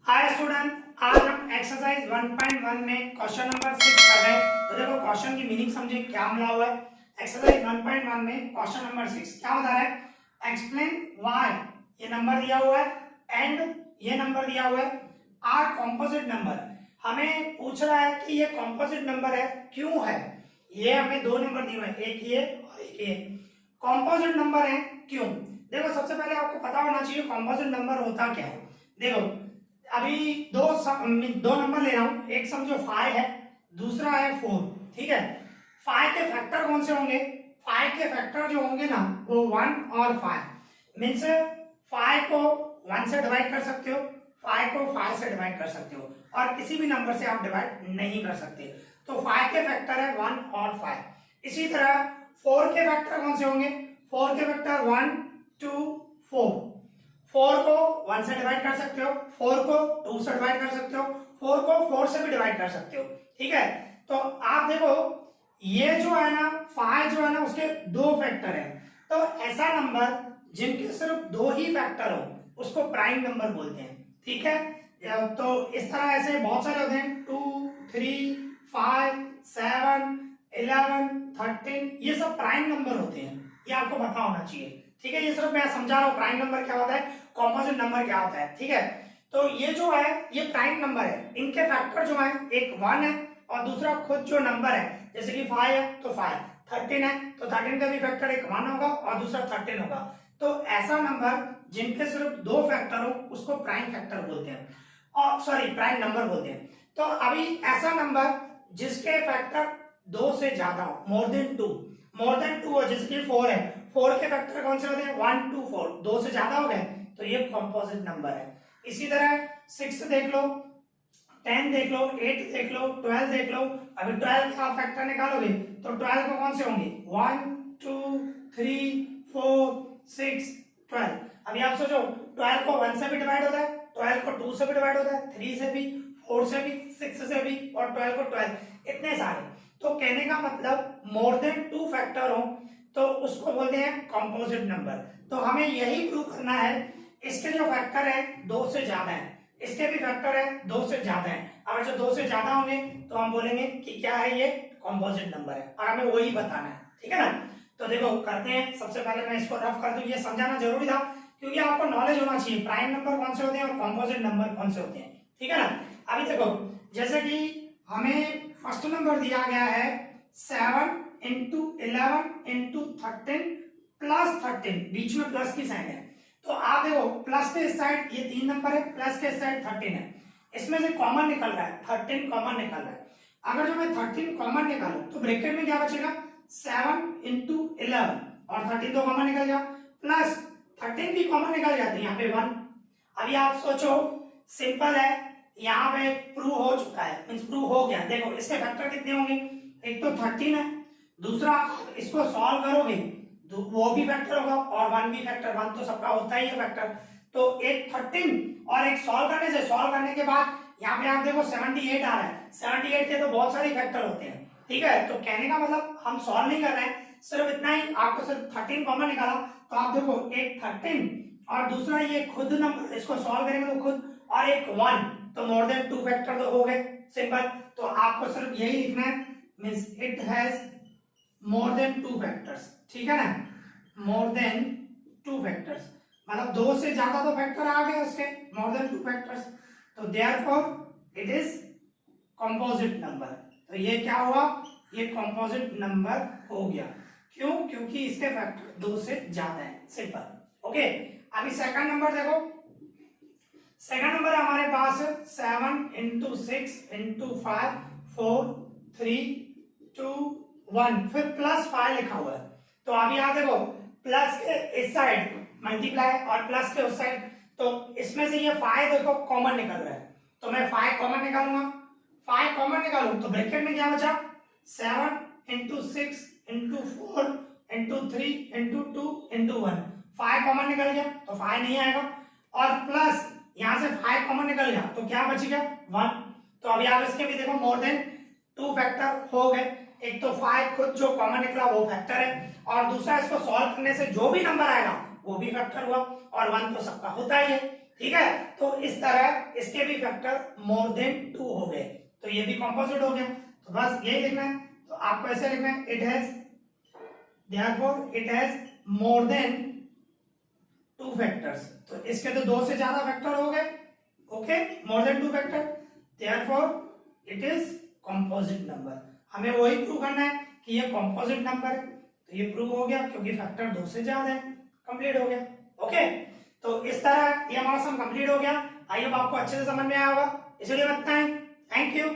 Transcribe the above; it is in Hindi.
हाय स्टूडेंट, आज हम एक्सरसाइज 1.1 में क्वेश्चन नंबर 6 कर रहे हैं। तो देखो क्वेश्चन की मीनिंग समझे क्या मिला हुआ है। एक्सरसाइज 1.1 में क्वेश्चन नंबर 6 क्या बता रहा है, एक्सप्लेन व्हाई ये नंबर दिया हुआ है एंड ये नंबर दिया हुआ है आर कॉम्पोजिट नंबर। हमें पूछ रहा है कि ये कॉम्पोजिट नंबर है, क्यों है। ये हमें दो नंबर दिए हुए हैं, एक ये और एक ये। कॉम्पोजिट नंबर है क्यों। देखो सबसे पहले आपको पता होना चाहिए कॉम्पोजिट नंबर होता क्या है। देखो अभी दो नंबर ले रहा हूं, एक समझो 5 है, दूसरा है 4। ठीक है, 5 के फैक्टर कौन से होंगे, 5 के फैक्टर जो होंगे ना वो 1 और 5 मीन्स 5 को 1 से डिवाइड कर सकते हो, 5 को 5 से डिवाइड कर सकते हो और किसी भी नंबर से आप डिवाइड नहीं कर सकते। तो 5 के फैक्टर है 1 और 5। इसी तरह 4 के फैक्टर कौन से होंगे, 4 के फैक्टर 1 2 4। 4 को 1 से डिवाइड कर सकते हो, 4 को 2 से डिवाइड कर सकते हो, 4 को 4 से भी डिवाइड कर सकते हो। ठीक है, तो आप देखो ये जो है ना 5 जो है ना उसके दो फैक्टर है। तो ऐसा नंबर जिनके सिर्फ दो ही फैक्टर हो उसको प्राइम नंबर बोलते हैं। ठीक है, तो इस तरह ऐसे बहुत सारे होते हैं 2 3 5 7 11 13, ये सब प्राइम नंबर होते हैं, ये आपको पता होना चाहिए। ठीक है, ये सिर्फ मैं समझा रहा हूँ प्राइम नंबर क्या होता है, कॉम्पोजिट नंबर क्या होता है। ठीक है, तो ये जो है ये प्राइम नंबर है, इनके फैक्टर जो है एक 1 है और दूसरा खुद जो नंबर है, जैसे कि 5 है तो 5, 13 है तो 13 का भी फैक्टर एक 1 होगा और दूसरा 13 होगा। तो ऐसा नंबर जिनके सिर्फ दो फैक्टर हो उसको प्राइम फैक्टर बोलते हैं, और सॉरी प्राइम नंबर बोलते हैं। तो अभी ऐसा नंबर जिसके फैक्टर दो से ज्यादा हो, मोर देन टू हो, जैसे कि 4 है, 4 के फैक्टर कौन से होते हैं 1 2 4, दो से ज्यादा हो गए तो ये कॉम्पोजिट नंबर है। इसी तरह 6 देख लो, 10 देख लो, 8 देख लो, 12 देख लो। अभी 12 का फैक्टर निकालोगे तो 12 को कौन से होंगे 1 2 3 4 6 12। अभी आप सोचो 12 को 1 से भी डिवाइड होता है, 12 को 2 से भी डिवाइड होता है, 3 से भी, 4 से भी, 6 से भी और 12 को 12, इतने सारे। तो कहने का मतलब मोर देन 2 फैक्टर हो तो उसको बोलते हैं कॉम्पोजिट नंबर। तो हमें यही प्रूव करना है इसके जो फैक्टर है दो से ज्यादा है, इसके भी फैक्टर है दो से ज्यादा है। अगर जो दो से ज्यादा होंगे तो हम बोलेंगे कि क्या है ये कॉम्पोजिट नंबर है और हमें वही बताना है। ठीक है ना, तो देखो करते हैं। सबसे पहले मैं इसको रफ कर दूं, ये समझाना जरूरी था क्योंकि आपको नॉलेज होना चाहिए प्राइम नंबर कौन से होते हैं और कॉम्पोजिट नंबर कौन से होते हैं। ठीक है ना, अभी देखो जैसे कि हमें फर्स्ट नंबर दिया गया है 7 इंटू 11 इंटू 13 प्लस 13, बीच में प्लस की साइन है। तो आप देखो प्लस के इस साइड ये 3 नंबर है, प्लस के इस साइड 13 है, इसमें से कॉमन निकल रहा है 13 कॉमन निकल रहा है। अगर जो मैं 13 कॉमन निकालूं तो ब्रैकेट में क्या बचेगा 7 इंटू 11 और 13 तो कॉमन निकल गया, प्लस 13 भी कॉमन निकल जाते हैं यहाँ पे 1। अभी आप सोचो सिंपल है, यहाँ पे प्रूव हो चुका है, मींस प्रूव हो गया। देखो इसके फैक्टर कितने होंगे, एक तो 13 है, दूसरा इसको सॉल्व करोगे वो भी फैक्टर होगा और 1 भी फैक्टर, 1 तो सबका होता ही है फैक्टर। तो एक 13 और एक सॉल्व करने के बाद यहाँ पे आप देखो 78 आ रहा है, 78 के तो बहुत सारे फैक्टर होते हैं। ठीक है, तो कहने का मतलब हम सॉल्व नहीं कर रहे हैं, सिर्फ इतना ही, आपको सिर्फ 13 कॉमन निकाला तो आप देखो एक 13 और दूसरा ये खुद नंबर, इसको सॉल्व करेंगे तो खुद, और एक 1, तो मोर देन 2 फैक्टर तो हो गए सिंपल। तो आपको सिर्फ यही लिखना है, means it has more than 2 factors. ठीक है ना, मोर देन 2 फैक्टर्स मतलब दो से ज्यादा तो फैक्टर आ गए उसके, मोर देन 2 फैक्टर्स, तो therefore it is composite number. तो ये क्या हुआ, ये कंपोजिट नंबर हो गया। क्यों, क्योंकि इसके फैक्टर दो से ज्यादा है, सिंपल। ओके, अभी सेकंड नंबर देखो, सेकंड नंबर है हमारे पास 7 इंटू 6 इंटू 5 4 3 2 1, फिर प्लस 5 लिखा हुआ है। तो अभी आप देखो प्लस के इस साइड मल्टीप्लाई और प्लस के उस साइड, तो इसमें से ये 5 देखो कॉमन निकल रहा है, तो मैं 5 कॉमन निकालूंगा, 5 कॉमन निकालूं तो ब्रैकेट में क्या बचा 7 into 6 into 4 into 3 into 2 into 1, 5 common निकल गया तो 5 नहीं आएगा, और प्लस यहां से 5 कॉमन निकल गया तो क्या बचेगा 1। तो अभी आप इसके भी देखो मोर देन 2 फैक्टर हो गए, एक तो 5 खुद जो कॉमन निकला वो फैक्टर है, और दूसरा इसको सॉल्व करने से जो भी नंबर आएगा वो भी फैक्टर हुआ, और 1 तो सबका होता ही है। ठीक है, तो इस तरह इसके भी फैक्टर मोर देन 2 हो गए, तो ये भी कंपोजिट हो गया। तो बस यही लिखना है, तो आपको ऐसे लिखना है, it has therefore it has more than 2 factors, तो इसके तो 2 से ज्यादा फैक्टर हो गए, okay, more than 2 factor, therefore it is composite number. हमें वही प्रूव करना है कि ये कंपोजिट नंबर है, तो ये प्रूव हो गया क्योंकि फैक्टर 2 से ज्यादा है, कंप्लीट हो गया। ओके, तो इस तरह ये हमारा सम कंप्लीट हो गया। आई होप आपको अच्छे से समझ में आया होगा। इस वीडियो में इतना ही। Thank you.